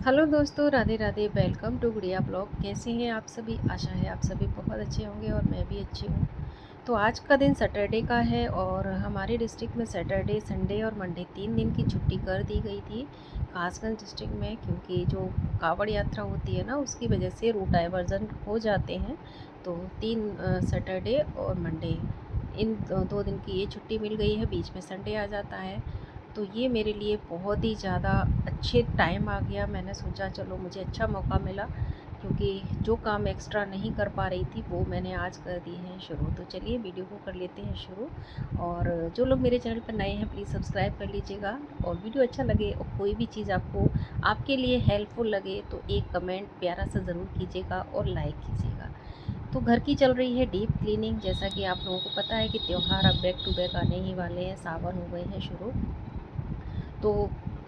Hello दोस्तों, Radhe Radhe. Welcome to गुड़िया blog. कैसे हैं आप सभी? आशा है आप सभी बहुत अच्छे होंगे और मैं भी अच्छी हूँ। तो आज का दिन सैटरडे का है और हमारे डिस्ट्रिक्ट में सैटरडे, संडे और मंडे 3 दिन की छुट्टी कर दी गई थी कासगंज डिस्ट्रिक्ट में, क्योंकि जो कावड़ यात्रा होती है ना, उसकी वजह से रूट डाइवर्जन हो जाते हैं। तो 3 सैटरडे और मंडे, इन 2 दिन की ये छुट्टी मिल गई है। बीच में संडे आ जाता है। तो ये मेरे लिए बहुत ही ज़्यादा अच्छे टाइम आ गया। मैंने सोचा चलो मुझे अच्छा मौका मिला, क्योंकि जो काम एक्स्ट्रा नहीं कर पा रही थी वो मैंने आज कर दी हैं शुरू। तो चलिए वीडियो को कर लेते हैं शुरू। और जो लोग मेरे चैनल पर नए हैं प्लीज़ सब्सक्राइब कर लीजिएगा। और वीडियो अच्छा लगे और कोई भी चीज़ आपको आपके लिए हेल्पफुल लगे तो एक कमेंट प्यारा सा ज़रूर कीजिएगा और लाइक कीजिएगा। तो घर की चल रही है डीप क्लीनिंग। जैसा कि आप लोगों को पता है कि त्यौहार अब बैक टू बैक आने ही वाले हैं, सावन हो गए हैं शुरू। तो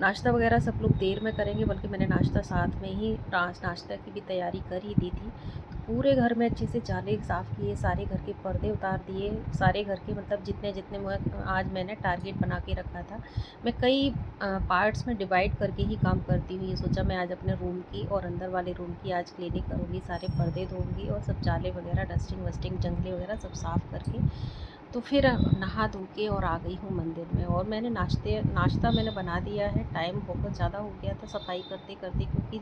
नाश्ता वगैरह सब लोग देर में करेंगे, बल्कि मैंने नाश्ता साथ में ही नाश्ता की भी तैयारी कर ही दी थी। तो पूरे घर में अच्छे से जाले साफ़ किए, सारे घर के पर्दे उतार दिए, सारे घर के मतलब जितने जितने आज मैंने टारगेट बना के रखा था। मैं कई पार्ट्स में डिवाइड करके ही काम करती हूँ। ये सोचा मैं आज अपने रूम की और अंदर वाले रूम की आज क्लीनिंग करूँगी, सारे पर्दे धोऊँगी और सब जाले वगैरह, डस्टिंग वस्टिंग, जंगले वगैरह सब साफ़ करके तो फिर नहा धो के और आ गई हूँ मंदिर में। और मैंने नाश्ता मैंने बना दिया है। टाइम बहुत ज़्यादा हो गया था सफाई करते करते, क्योंकि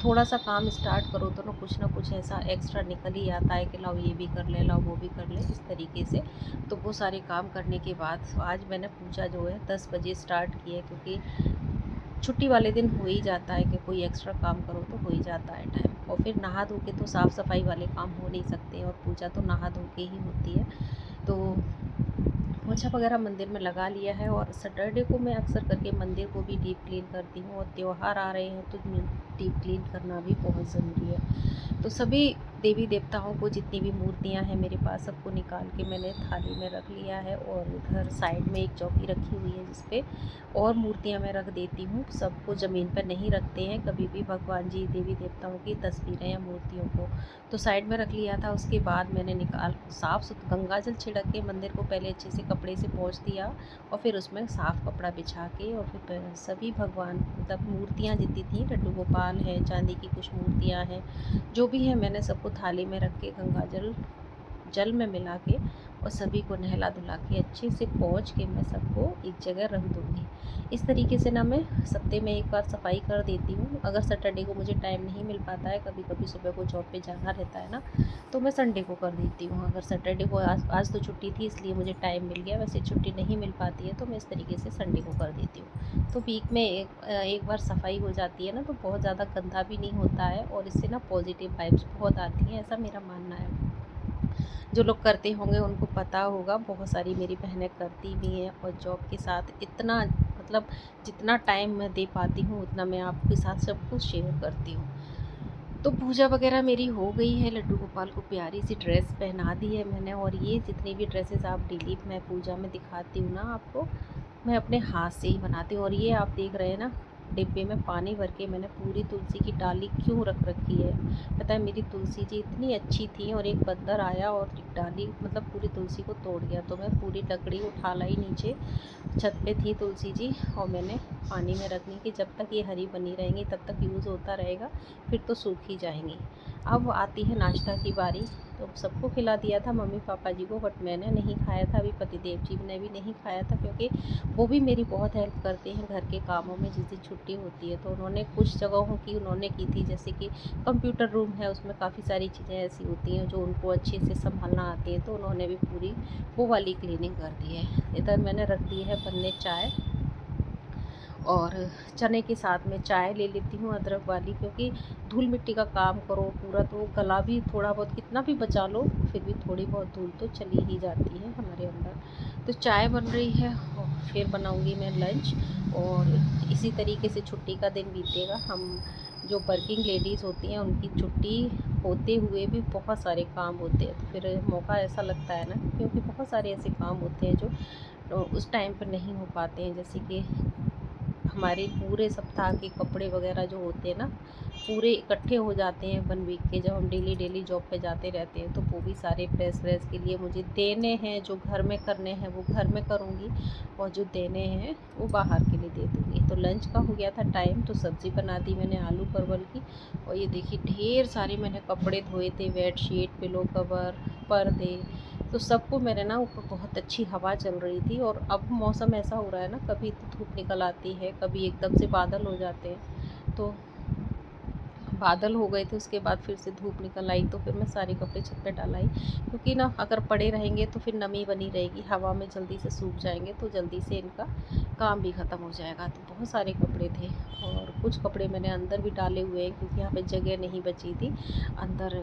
थोड़ा सा काम स्टार्ट करो तो ना कुछ ऐसा एक्स्ट्रा निकल ही आता है कि लाओ ये भी कर ले, लाओ वो भी कर ले, इस तरीके से। तो वो सारे काम करने के बाद आज मैंने पूजा जो है 10 बजे स्टार्ट की है, क्योंकि छुट्टी वाले दिन हो ही जाता है कि कोई एक्स्ट्रा काम करो तो हो ही जाता है टाइम। और फिर नहा धो के तो साफ़ सफाई वाले काम हो नहीं सकते, और पूजा तो नहा धो के ही होती है। तो पोछा वगैरह मंदिर में लगा लिया है। और सैटरडे को मैं अक्सर करके मंदिर को भी डीप क्लीन करती हूँ, और त्यौहार आ रहे हैं तो डीप क्लीन करना भी बहुत ज़रूरी है। तो सभी देवी देवताओं को, जितनी भी मूर्तियाँ हैं मेरे पास, सबको निकाल के मैंने थाली में रख लिया है। और इधर साइड में एक चौकी रखी हुई है जिस पे और मूर्तियाँ मैं रख देती हूँ। सबको ज़मीन पर नहीं रखते हैं कभी भी, भगवान जी देवी देवताओं की तस्वीरें या मूर्तियों को। तो साइड में रख लिया था। उसके बाद मैंने निकाल साफ़ सुथरा गंगा जल छिड़क के मंदिर को पहले अच्छे से कपड़े से पोंछ दिया, और फिर उसमें साफ़ कपड़ा बिछा के, और फिर सभी भगवान मतलब मूर्तियाँ जितनी थी, लड्डू गोपाल है, चांदी की कुछ मूर्तियाँ हैं, जो भी है मैंने सबको थाली में रख के गंगा जल जल में मिला के और सभी को नहला धुला के अच्छे से पोंछ के मैं सबको एक जगह रख दूँगी। इस तरीके से ना मैं हफ्ते में एक बार सफाई कर देती हूँ। अगर सैटरडे को मुझे टाइम नहीं मिल पाता है, कभी कभी सुबह को जॉब पे जाना रहता है ना, तो मैं संडे को कर देती हूँ। अगर सैटरडे को आज तो छुट्टी थी इसलिए मुझे टाइम मिल गया, वैसे छुट्टी नहीं मिल पाती है तो मैं इस तरीके से संडे को कर देती हूँ। तो वीक में एक बार सफाई हो जाती है ना, तो बहुत ज़्यादा गंदा भी नहीं होता है, और इससे ना पॉजिटिव वाइब्स बहुत आती हैं, ऐसा मेरा मानना है। जो लोग करते होंगे उनको पता होगा, बहुत सारी मेरी बहनें करती भी हैं। और जॉब के साथ इतना मतलब जितना टाइम मैं दे पाती हूँ उतना मैं आपके साथ सब कुछ शेयर करती हूँ। तो पूजा वगैरह मेरी हो गई है। लड्डू गोपाल को प्यारी सी ड्रेस पहना दी है मैंने। और ये जितनी भी ड्रेसेस आप डेली मैं पूजा में दिखाती हूँ ना आपको, मैं अपने हाथ से ही बनाती हूँ। और ये आप देख रहे हैं ना, डिब्बे में पानी भर के मैंने पूरी तुलसी की डाली क्यों रख रखी है। पता है मेरी तुलसी जी इतनी अच्छी थी, और एक बंदर आया और एक डाली मतलब पूरी तुलसी को तोड़ गया। तो मैं पूरी लकड़ी उठा लाई नीचे, छत पे थी तुलसी जी, और मैंने पानी में रखनी कि जब तक ये हरी बनी रहेंगी तब तक यूज़ होता रहेगा, फिर तो सूख ही जाएंगी। अब आती है नाश्ता की बारी। तो सबको खिला दिया था, मम्मी पापा जी को, बट मैंने नहीं खाया था। अभी पतिदेव जी ने भी नहीं खाया था, क्योंकि वो भी मेरी बहुत हेल्प करते हैं घर के कामों में। जिस दिन छुट्टी होती है तो उन्होंने कुछ जगहों की उन्होंने की थी, जैसे कि कंप्यूटर रूम है, उसमें काफ़ी सारी चीज़ें ऐसी होती हैं जो उनको अच्छे से संभालना आती हैं, तो उन्होंने भी पूरी वो वाली क्लीनिंग कर दी है। इधर मैंने रख दी है बनने चाय, और चने के साथ में चाय ले लेती हूँ अदरक वाली, क्योंकि धूल मिट्टी का काम करो पूरा तो गला भी थोड़ा बहुत कितना भी बचा लो फिर भी थोड़ी बहुत धूल तो चली ही जाती है हमारे अंदर। तो चाय बन रही है और फिर बनाऊंगी मैं लंच। और इसी तरीके से छुट्टी का दिन बीतेगा। हम जो वर्किंग लेडीज़ होती हैं उनकी छुट्टी होते हुए भी बहुत सारे काम होते हैं, तो फिर मौका ऐसा लगता है ना, क्योंकि बहुत सारे ऐसे काम होते हैं जो उस टाइम पर नहीं हो पाते हैं। जैसे कि हमारे पूरे सप्ताह के कपड़े वगैरह जो होते हैं ना, पूरे इकट्ठे हो जाते हैं 1 वीक के, जब हम डेली जॉब पे जाते रहते हैं, तो वो भी सारे प्रेस व्रेस के लिए मुझे देने हैं। जो घर में करने हैं वो घर में करूँगी, और जो देने हैं वो बाहर के लिए दे दूँगी। तो लंच का हो गया था टाइम, तो सब्ज़ी बना दी मैंने आलू परवल की। और ये देखिए ढेर सारे मैंने कपड़े धोए थे, बेडशीट, पिलो कवर, पर्दे, तो सबको मैंने ना, ऊपर बहुत अच्छी हवा चल रही थी। और अब मौसम ऐसा हो रहा है ना, कभी तो धूप निकल आती है, कभी एकदम से बादल हो जाते हैं। तो बादल हो गए थे, उसके बाद फिर से धूप निकल आई, तो फिर मैं सारे कपड़े छत पे डाल आई, क्योंकि ना अगर पड़े रहेंगे तो फिर नमी बनी रहेगी, हवा में जल्दी से सूख जाएंगे, तो जल्दी से इनका काम भी ख़त्म हो जाएगा। तो बहुत सारे कपड़े थे, और कुछ कपड़े मैंने अंदर भी डाले हुए हैं, क्योंकि यहाँ पे जगह नहीं बची थी अंदर।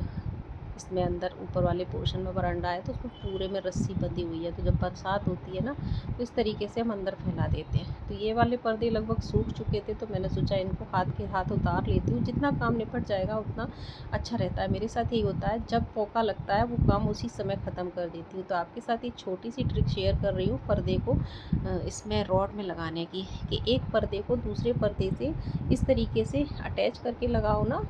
इसमें अंदर ऊपर वाले पोर्शन में बरांडा है, तो उसमें पूरे में रस्सी बंधी हुई है, तो जब बरसात होती है ना, तो इस तरीके से हम अंदर फैला देते हैं। तो ये वाले पर्दे लगभग सूख चुके थे, तो मैंने सोचा इनको हाथ के हाथ उतार लेती हूँ, जितना काम निपट जाएगा उतना अच्छा रहता है। मेरे साथ यही होता है, जब मौका लगता है वो काम उसी समय ख़त्म कर देती हूँ। तो आपके साथ एक छोटी सी ट्रिक शेयर कर रही हूँ पर्दे को इसमें रॉड में लगाने की, कि एक पर्दे को दूसरे पर्दे से इस तरीके से अटैच करके लगाओ ना,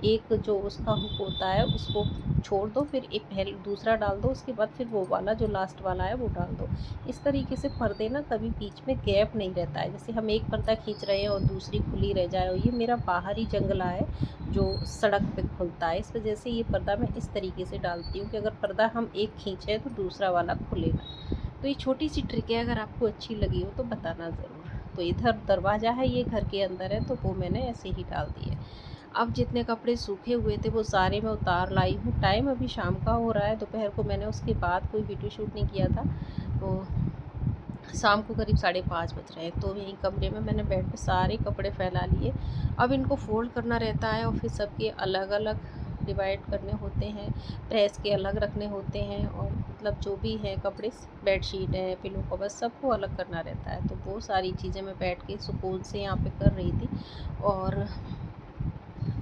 एक जो उसका हुक होता है उसको छोड़ दो, फिर एक पहले दूसरा डाल दो, उसके बाद फिर वो वाला जो लास्ट वाला है वो डाल दो। इस तरीके से पर्दे ना, कभी बीच में गैप नहीं रहता है। जैसे हम एक पर्दा खींच रहे हैं और दूसरी खुली रह जाए, और ये मेरा बाहरी जंगला है जो सड़क पे खुलता है, इस वजह से ये पर्दा मैं इस तरीके से डालती हूँ कि अगर पर्दा हम एक खींचे तो दूसरा वाला खुलेगा। तो ये छोटी सी ट्रिक है, अगर आपको अच्छी लगी हो तो बताना ज़रूर। तो इधर दरवाज़ा है, ये घर के अंदर है, तो वो मैंने ऐसे ही डाल दिए। अब जितने कपड़े सूखे हुए थे वो सारे मैं उतार लाई हूँ। टाइम अभी शाम का हो रहा है, दोपहर को मैंने उसके बाद कोई वीडियो शूट नहीं किया था। तो शाम को करीब 5:30 बज रहे हैं, तो यहीं कमरे में मैंने बेड पे सारे कपड़े फैला लिए। अब इनको फ़ोल्ड करना रहता है, और फिर सबके अलग-अलग डिवाइड करने होते हैं, प्रेस के अलग रखने होते हैं, और मतलब जो भी है कपड़े, बेडशीट है, पिलो कवर, सबको अलग करना रहता है। तो वो सारी चीज़ें मैं बैठ के सुकून से यहाँ पे कर रही थी। और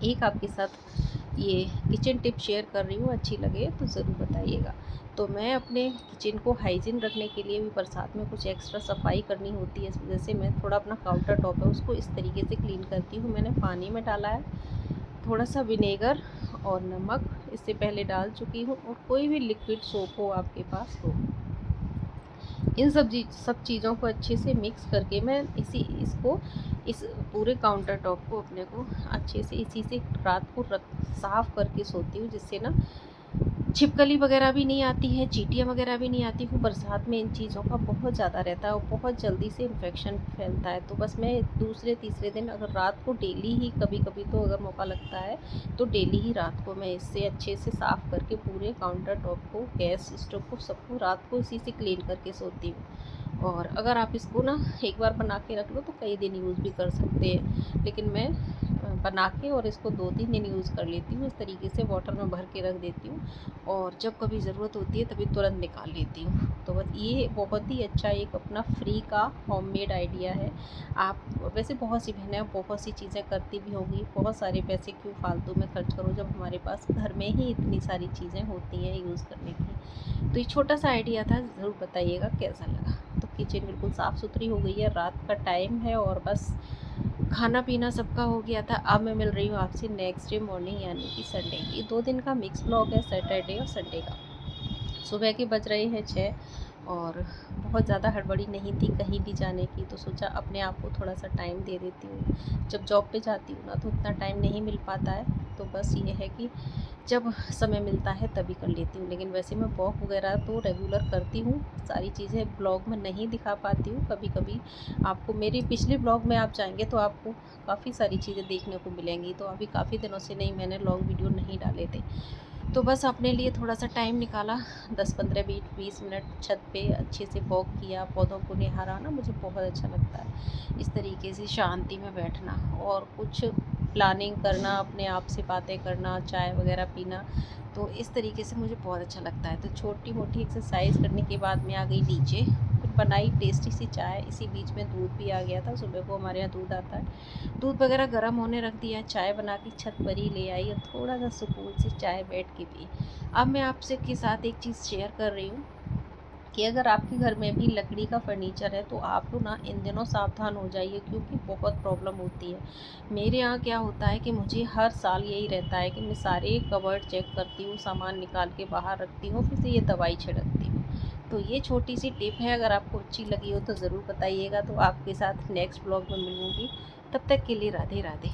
एक आपके साथ ये किचन टिप शेयर कर रही हूँ, अच्छी लगे तो ज़रूर बताइएगा। तो मैं अपने किचन को हाइजीन रखने के लिए भी बरसात में कुछ एक्स्ट्रा सफाई करनी होती है, इस वजह से मैं थोड़ा अपना काउंटर टॉप है उसको इस तरीके से क्लीन करती हूँ। मैंने पानी में डाला है, थोड़ा सा विनेगर और नमक इससे पहले डाल चुकी हूँ, और कोई भी लिक्विड सोप हो आपके पास तो इन सब चीज़ों को अच्छे से मिक्स करके मैं इसको इस पूरे काउंटर टॉप को अपने को अच्छे से इसी से रात को साफ़ करके सोती हूँ, जिससे ना छिपकली वगैरह भी नहीं आती है, चींटियाँ वगैरह भी नहीं आती हैं। बरसात में इन चीज़ों का बहुत ज़्यादा रहता है, और बहुत जल्दी से इन्फेक्शन फैलता है। तो बस मैं दूसरे तीसरे दिन, अगर रात को डेली ही, कभी-कभी तो अगर मौका लगता है तो डेली ही रात को मैं इससे अच्छे से साफ़ करके पूरे काउंटर टॉप को, गैस स्टोव को, सबको रात को इसी से क्लीन करके सोती हूँ। और अगर आप इसको ना एक बार बना के रख लो तो कई दिन यूज़ भी कर सकते हैं, लेकिन मैं बना के और इसको 2-3 दिन यूज़ कर लेती हूँ। इस तरीके से वाटर में भर के रख देती हूँ, और जब कभी ज़रूरत होती है तभी तुरंत निकाल लेती हूँ। तो बस ये बहुत ही अच्छा एक अपना फ्री का होममेड आइडिया है। आप वैसे बहुत सी बहनें बहुत सी चीज़ें करती भी होंगी, बहुत सारे पैसे क्यों फालतू में खर्च करो, जब हमारे पास घर में ही इतनी सारी चीज़ें होती हैं यूज़ करने की। तो ये छोटा सा आइडिया था, ज़रूर बताइएगा कैसा लगा। तो किचन बिल्कुल साफ़ सुथरी हो गई है, रात का टाइम है, और बस खाना पीना सबका हो गया था। अब मैं मिल रही हूँ आपसे नेक्स्ट डे मॉर्निंग, यानी कि संडे। ये 2 दिन का मिक्स ब्लॉग है, सैटरडे और संडे का। सुबह के बज रहे हैं 6, और बहुत ज़्यादा हड़बड़ी नहीं थी कहीं भी जाने की, तो सोचा अपने आप को थोड़ा सा टाइम दे देती हूँ। जब जॉब पे जाती हूँ ना, तो उतना टाइम नहीं मिल पाता है, तो बस ये है कि जब समय मिलता है तभी कर लेती हूँ। लेकिन वैसे मैं वॉक वगैरह तो रेगुलर करती हूँ, सारी चीज़ें ब्लॉग में नहीं दिखा पाती हूँ। कभी-कभी आपको मेरे पिछले ब्लॉग में आप जाएँगे तो आपको काफ़ी सारी चीज़ें देखने को मिलेंगी। तो अभी काफ़ी दिनों से नहीं, मैंने लॉन्ग वीडियो नहीं डाले थे। तो बस अपने लिए थोड़ा-सा टाइम निकाला, 10-15 20 मिनट छत पे अच्छे से वॉक किया, पौधों को निहारा ना, मुझे बहुत अच्छा लगता है इस तरीके से शांति में बैठना, और कुछ प्लानिंग करना, अपने आप से बातें करना, चाय वगैरह पीना। तो इस तरीके से मुझे बहुत अच्छा लगता है। तो छोटी-मोटी एक्सरसाइज़ करने के बाद मैं आ गई नीचे, फिर बनाई टेस्टी सी चाय। इसी बीच में दूध भी आ गया था, सुबह को हमारे यहाँ दूध आता है। दूध वगैरह गर्म होने रख दिया, चाय बना के छत पर ही ले आई, और थोड़ा-सा सुकून से चाय बैठ के पी। अब मैं आपसे के साथ एक चीज़ शेयर कर रही हूँ, कि अगर आपके घर में भी लकड़ी का फर्नीचर है तो आप लोग ना इन दिनों सावधान हो जाइए, क्योंकि बहुत प्रॉब्लम होती है। मेरे यहाँ क्या होता है कि मुझे हर साल यही रहता है कि मैं सारे कबर्ड चेक करती हूँ, सामान निकाल के बाहर रखती हूँ, फिर से ये दवाई छिड़कती हूँ। तो ये छोटी सी टिप है, अगर आपको अच्छी लगी हो तो ज़रूर बताइएगा। तो आपके साथ नेक्स्ट ब्लॉग में मिलूँगी, तब तक के लिए राधे राधे।